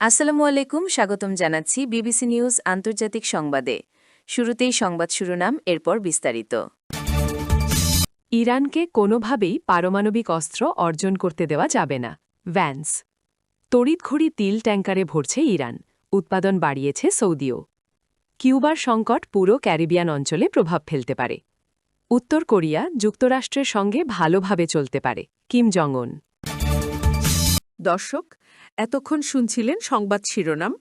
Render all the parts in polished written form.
আসসালামু আলাইকুম, স্বাগতম জানাচ্ছি বিবিসি নিউজ আন্তর্জাতিক সংবাদে। শুরুতেই সংবাদ শিরোনাম, এরপর বিস্তারিত। ইরানকে কোনোভাবেই পারমাণবিক অস্ত্র অর্জন করতে দেওয়া যাবে না, ভ্যান্স। তড়িৎঘড়ি তিল ট্যাঙ্কারে ভরছে ইরান, উৎপাদন বাড়িয়েছে সৌদিও। কিউবার সংকট পুরো ক্যারিবিয়ান অঞ্চলে প্রভাব ফেলতে পারে। উত্তর কোরিয়া যুক্তরাষ্ট্রের সঙ্গে ভালোভাবে চলতে পারে, কিম জং উন। দর্শক, এতক্ষণ শুনছিলেন সংবাদ শিরোনাম।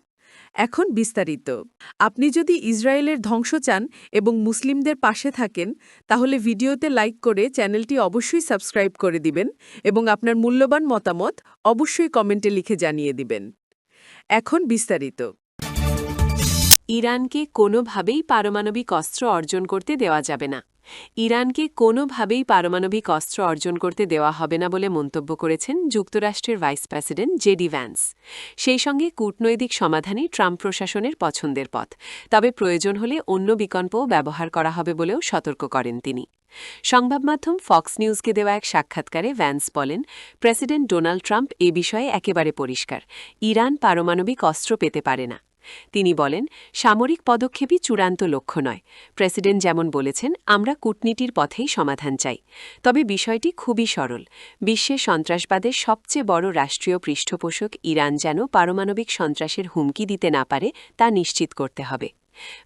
এখন বিস্তারিত। আপনি যদি ইসরায়েলের ধ্বংস চান এবং মুসলিমদের পাশে থাকেন, তাহলে ভিডিওতে লাইক করে চ্যানেলটি অবশ্যই সাবস্ক্রাইব করে দিবেন এবং আপনার মূল্যবান মতামত অবশ্যই কমেন্টে লিখে জানিয়ে দিবেন। এখন বিস্তারিত। ইরানকে কোনোভাবেই পারমাণবিক অস্ত্র অর্জন করতে দেওয়া যাবে না। ইরানকে কোনোভাবেই পারমাণবিক অস্ত্র অর্জন করতে দেওয়া হবে না বলে মন্তব্য করেছেন যুক্তরাষ্ট্রের ভাইস প্রেসিডেন্ট জেডি ভ্যান্স। সেই সঙ্গে কূটনৈতিক সমাধানই ট্রাম্প প্রশাসনের পছন্দের পথ, তবে প্রয়োজন হলে অন্য বিকল্পও ব্যবহার করা হবে বলেও সতর্ক করেন তিনি। সংবাদমাধ্যম ফক্স নিউজকে দেওয়া এক সাক্ষাৎকারে ভ্যান্স বলেন, প্রেসিডেন্ট ডোনাল্ড ট্রাম্প এ বিষয়ে একেবারে পরিষ্কার, ইরান পারমাণবিক অস্ত্র পেতে পারে না। তিনি বলেন, সামরিক পদক্ষেপই চূড়ান্ত লক্ষ্য নয়। প্রেসিডেন্ট যেমন বলেছেন, আমরা কূটনীতির পথেই সমাধান চাই। তবে বিষয়টি খুবই সরল। বিশ্বে সন্ত্রাসবাদের সবচেয়ে বড় রাষ্ট্রীয় পৃষ্ঠপোষক ইরান যেন পারমাণবিক সন্ত্রাসের হুমকি দিতে না পারে তা নিশ্চিত করতে হবে।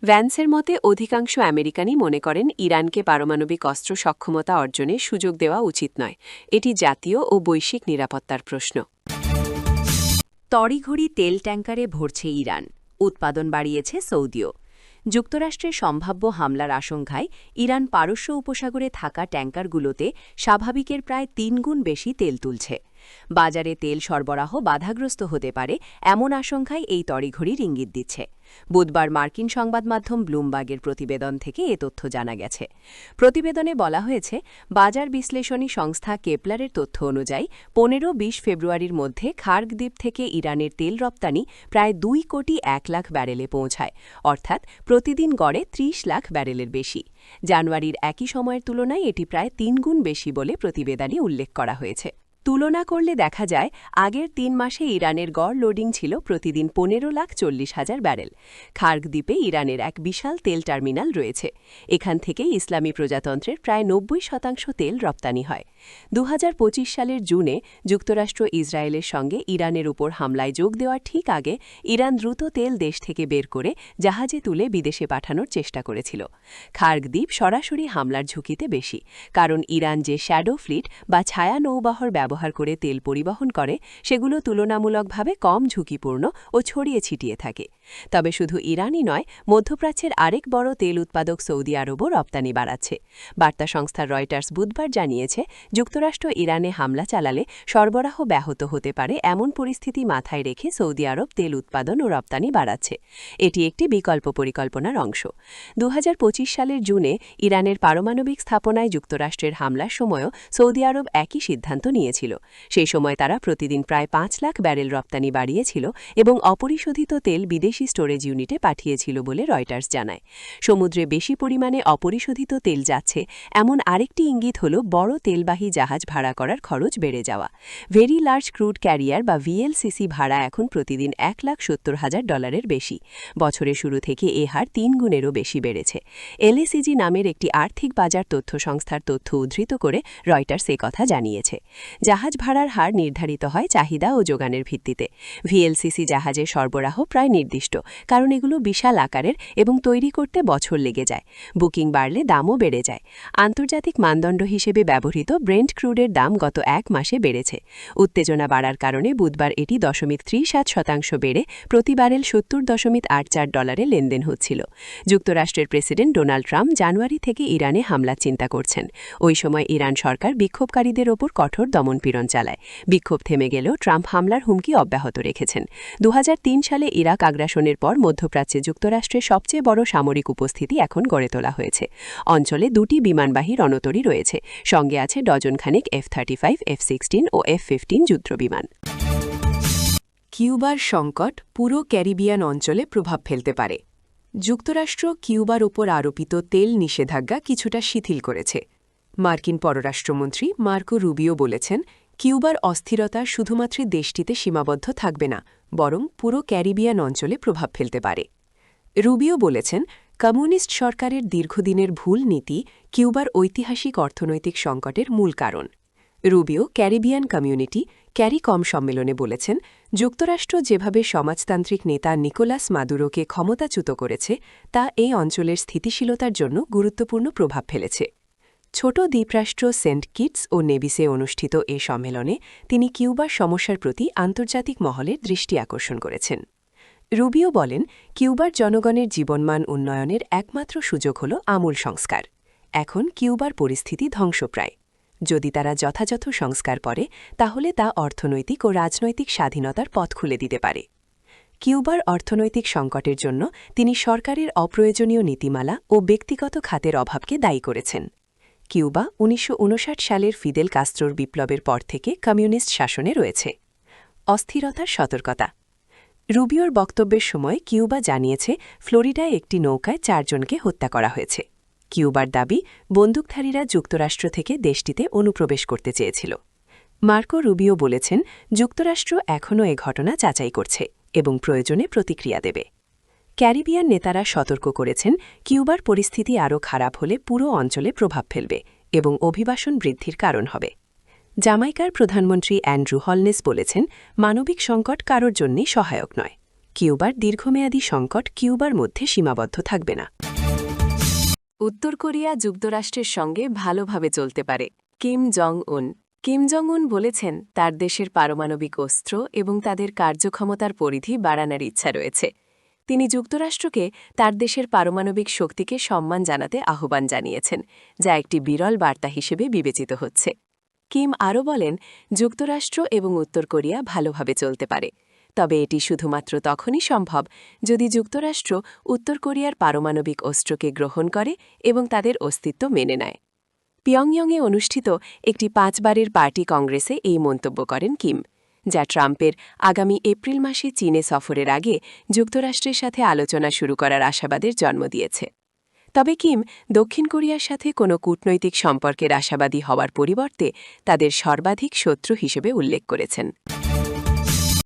ভ্যান্সের মতে অধিকাংশ আমেরিকানই মনে করেন ইরানকে পারমাণবিক অস্ত্র সক্ষমতা অর্জনের সুযোগ দেওয়া উচিত নয়। এটি জাতীয় ও বৈশ্বিক নিরাপত্তার প্রশ্ন। তড়িঘড়ি তেল ট্যাঙ্কারে ভরছে ইরান, উৎপাদন বাড়িয়েছে সৌদিও। যুক্তরাষ্ট্রের সম্ভাব্য হামলার আশঙ্কায় ইরান পারস্য উপসাগরে থাকা ট্যাঙ্কারগুলোতে স্বাভাবিকের প্রায় ৩ গুণ বেশি তেল তুলছে। বাজারে তেল সরবরাহ বাধাগ্রস্ত হতে পারে এমন আশঙ্কায় এই তড়িঘড়ির ইঙ্গিত দিচ্ছে। বুধবার মার্কিন সংবাদ মাধ্যম ব্লুমবার্গের প্রতিবেদন থেকে এ তথ্য জানা গেছে। প্রতিবেদনে বলা হয়েছে, বাজার বিশ্লেষণী সংস্থা কেপলারের তথ্য অনুযায়ী ১৫-২০ ফেব্রুয়ারির মধ্যে খার্গ দ্বীপ থেকে ইরানের তেল রপ্তানি প্রায় ২ কোটি ১ লাখ ব্যারেলে পৌঁছায়, অর্থাৎ প্রতিদিন গড়ে ৩০ লাখ ব্যারেলের বেশি। জানুয়ারির একই সময়ের তুলনায় এটি প্রায় ৩ গুণ বেশি বলে প্রতিবেদনে উল্লেখ করা হয়েছে। তুলনা করলে দেখা যায়, আগের ৩ মাসে ইরানের গড় লোডিং ছিল প্রতিদিন ১৫,৪০,০০০ ব্যারেল। খার্গ দ্বীপে ইরানের এক বিশাল তেল টার্মিনাল রয়েছে। এখান থেকেই ইসলামী প্রজাতন্ত্রের প্রায় ৯০% তেল রপ্তানি হয়। ২০২৫ সালের জুনে যুক্তরাষ্ট্র ইসরায়েলের সঙ্গে ইরানের উপর হামলায় যোগ দেওয়ার ঠিক আগে ইরান দ্রুত তেল দেশ থেকে বের করে জাহাজে তুলে বিদেশে পাঠানোর চেষ্টা করেছিল। খার্গ দ্বীপ সরাসরি হামলার ঝুঁকিতে বেশি, কারণ ইরান যে শ্যাডো ফ্লিট বা ছায়া নৌবহর ব্যবহার করে তেল পরিবহন করে সেগুলো তুলনামূলকভাবে কম ঝুঁকিপূর্ণ ও ছড়িয়ে ছিটিয়ে থাকে। তবে শুধু ইরানই নয়, মধ্যপ্রাচ্যের আরেক বড় তেল উৎপাদক সৌদি আরবও রপ্তানি বাড়াচ্ছে। বার্তা সংস্থা রয়টার্স বুধবার জানিয়েছে, যুক্তরাষ্ট্র ইরানে হামলা চালালে সরবরাহ ব্যাহত হতে পারে এমন পরিস্থিতি মাথায় রেখে সৌদি আরব তেল উৎপাদন ও রপ্তানি বাড়াচ্ছে। এটি একটি বিকল্প পরিকল্পনার অংশ। ২০২৫ সালের জুনে ইরানের পারমাণবিক স্থাপনায় যুক্তরাষ্ট্রের হামলার সময়ও সৌদি আরব একই সিদ্ধান্ত নিয়েছিল। সেই সময় তারা প্রতিদিন প্রায় ৫ লাখ ব্যারেল রপ্তানি বাড়িয়েছিল এবং অপরিশোধিত তেল বিদেশি স্টোরেজ ইউনিটে পাঠিয়েছিল বলে রয়টার্স জানায়। সমুদ্রে বেশি পরিমাণে অপরিশোধিত তেল যাচ্ছে এমন আরেকটি ইঙ্গিত হল বড় তেলবাহী জাহাজ ভাড়া করার খরচ বেড়ে যাওয়া। ভেরি লার্জ ক্রুড ক্যারিয়ার বা ভিএলসিসি ভাড়া এখন প্রতিদিন $১,৭০,০০০ বেশি। বছরের শুরু থেকে এ হার ৩ গুণেরও বেশি বেড়েছে। এলএসিজি নামের একটি আর্থিক বাজার তথ্য সংস্থার তথ্য উদ্ধৃত করে রয়টার্স কথা জানিয়েছে। জাহাজ ভাড়ার হার নির্ধারিত হয় চাহিদা ও যোগানের ভিত্তিতে। ভিএলসিসি জাহাজের সরবরাহ প্রায় নির্দিষ্ট, কারণ এগুলো বিশাল আকারের এবং তৈরি করতে বছর লেগে যায়। বুকিং বাড়লে দামও বেড়ে যায়। আন্তর্জাতিক মানদণ্ড হিসেবে ব্যবহৃত ব্রেন্ট ক্রুডের দাম গত ১ মাসে বেড়েছে। উত্তেজনা বাড়ার কারণে বুধবার এটি 0.37% বেড়ে প্রতি ব্যারেল $70.84 লেনদেন হচ্ছিল। যুক্তরাষ্ট্রের প্রেসিডেন্ট ডোনাল্ড ট্রাম্প জানুয়ারি থেকে ইরানে হামলার চিন্তা করছেন। ওই সময় ইরান সরকার বিক্ষোভকারীদের ওপর কঠোর দমনপীড়ন চালায়। বিক্ষোভ থেমে গেলেও ট্রাম্প হামলার হুমকি অব্যাহত রেখেছেন। ২০০৩ সালে ইরাক আগ্রাসনের পর মধ্যপ্রাচ্যে যুক্তরাষ্ট্রের সবচেয়ে বড় সামরিক উপস্থিতি এখন গড়ে তোলা হয়েছে। অঞ্চলে 2টি বিমানবাহী রণতরী রয়েছে, সঙ্গে আছে ডজনখানেক F-35, F-16 ও F-15 যুদ্ধবিমান। কিউবার সংকট পুরো ক্যারিবিয়ান অঞ্চলে প্রভাব ফেলতে পারে। যুক্তরাষ্ট্র কিউবার ওপর আরোপিত তেল নিষেধাজ্ঞা কিছুটা শিথিল করেছে। মার্কিন পররাষ্ট্রমন্ত্রী মার্কো রুবিও বলেছেন, কিউবার অস্থিরতা শুধুমাত্র দেশটিতে সীমাবদ্ধ থাকবে না, বরং পুরো ক্যারিবিয়ান অঞ্চলে প্রভাব ফেলতে পারে। রুবিও বলেছেন, কমিউনিস্ট সরকারের দীর্ঘদিনের ভুল নীতি কিউবার ঐতিহাসিক অর্থনৈতিক সংকটের মূল কারণ। রুবিও ক্যারিবিয়ান কমিউনিটি ক্যারিকম সম্মেলনে বলেছেন, যুক্তরাষ্ট্র যেভাবে সমাজতান্ত্রিক নেতা নিকোলাস মাদুরোকে ক্ষমতাচ্যুত করেছে তা এই অঞ্চলের স্থিতিশীলতার জন্য গুরুত্বপূর্ণ প্রভাব ফেলেছে। ছোট দ্বীপরাষ্ট্র সেন্ট কিটস ও নেভিসে অনুষ্ঠিত এ সম্মেলনে তিনি কিউবার সমস্যার প্রতি আন্তর্জাতিক মহলের দৃষ্টি আকর্ষণ করেছেন। রুবিও বলেন, কিউবার জনগণের জীবনমান উন্নয়নের একমাত্র সুযোগ হল আমূল সংস্কার। এখন কিউবার পরিস্থিতি ধ্বংসপ্রায়। যদি তারা যথাযথ সংস্কার করে তাহলে তা অর্থনৈতিক ও রাজনৈতিক স্বাধীনতার পথ খুলে দিতে পারে। কিউবার অর্থনৈতিক সংকটের জন্য তিনি সরকারের অপ্রয়োজনীয় নীতিমালা ও ব্যক্তিগত খাতের অভাবকে দায়ী করেছেন। কিউবা ১৯৫৯ সালের ফিদেল কাস্ত্রোর বিপ্লবের পর থেকে কমিউনিস্ট শাসনে রয়েছে। অস্থিরতার সতর্কতা। রুবিওর বক্তব্যের সময় কিউবা জানিয়েছে, ফ্লোরিডায় একটি নৌকায় ৪ জনকে হত্যা করা হয়েছে। কিউবার দাবি, বন্দুকধারীরা যুক্তরাষ্ট্র থেকে দেশটিতে অনুপ্রবেশ করতে চেয়েছিল। মার্কো রুবিও বলেছেন, যুক্তরাষ্ট্র এখনও এ ঘটনা যাচাই করছে এবং প্রয়োজনে প্রতিক্রিয়া দেবে। ক্যারিবিয়ান নেতারা সতর্ক করেছেন, কিউবার পরিস্থিতি আরও খারাপ হলে পুরো অঞ্চলে প্রভাব ফেলবে এবং অভিবাসন বৃদ্ধির কারণ হবে। জামাইকার প্রধানমন্ত্রী অ্যান্ড্রু হলনেস বলেছেন, মানবিক সংকট কারোর জন্যই সহায়ক নয়। কিউবার দীর্ঘমেয়াদী সংকট কিউবার মধ্যে সীমাবদ্ধ থাকবে না। উত্তর কোরিয়া যুক্তরাষ্ট্রের সঙ্গে ভালোভাবে চলতে পারে। কিম জং উন বলেছেন, তার দেশের পারমাণবিক অস্ত্র এবং তাদের কার্যক্ষমতার পরিধি বাড়ানোর ইচ্ছা রয়েছে। তিনি যুক্তরাষ্ট্রকে তার দেশের পারমাণবিক শক্তিকে সম্মান জানাতে আহ্বান জানিয়েছেন, যা একটি বিরল বার্তা হিসেবে বিবেচিত হচ্ছে। কিম আরও বলেন, যুক্তরাষ্ট্র এবং উত্তর কোরিয়া ভালোভাবে চলতে পারে, তবে এটি শুধুমাত্র তখনই সম্ভব যদি যুক্তরাষ্ট্র উত্তর কোরিয়ার পারমাণবিক অস্ত্রকে গ্রহণ করে এবং তাদের অস্তিত্ব মেনে নেয়। পিয়ংইয়ংয়ে অনুষ্ঠিত একটি 5 বারের পার্টি কংগ্রেসে এই মন্তব্য করেন কিম, যা ট্রাম্পের আগামী এপ্রিল মাসে চীনে সফরের আগে যুক্তরাষ্ট্রের সাথে আলোচনা শুরু করার আশাবাদের জন্ম দিয়েছে। তবে কিম দক্ষিণ কোরিয়ার সাথে কোনো কূটনৈতিক সম্পর্কের আশাবাদী হওয়ার পরিবর্তে তাদের সর্বাধিক শত্রু হিসেবে উল্লেখ করেছেন।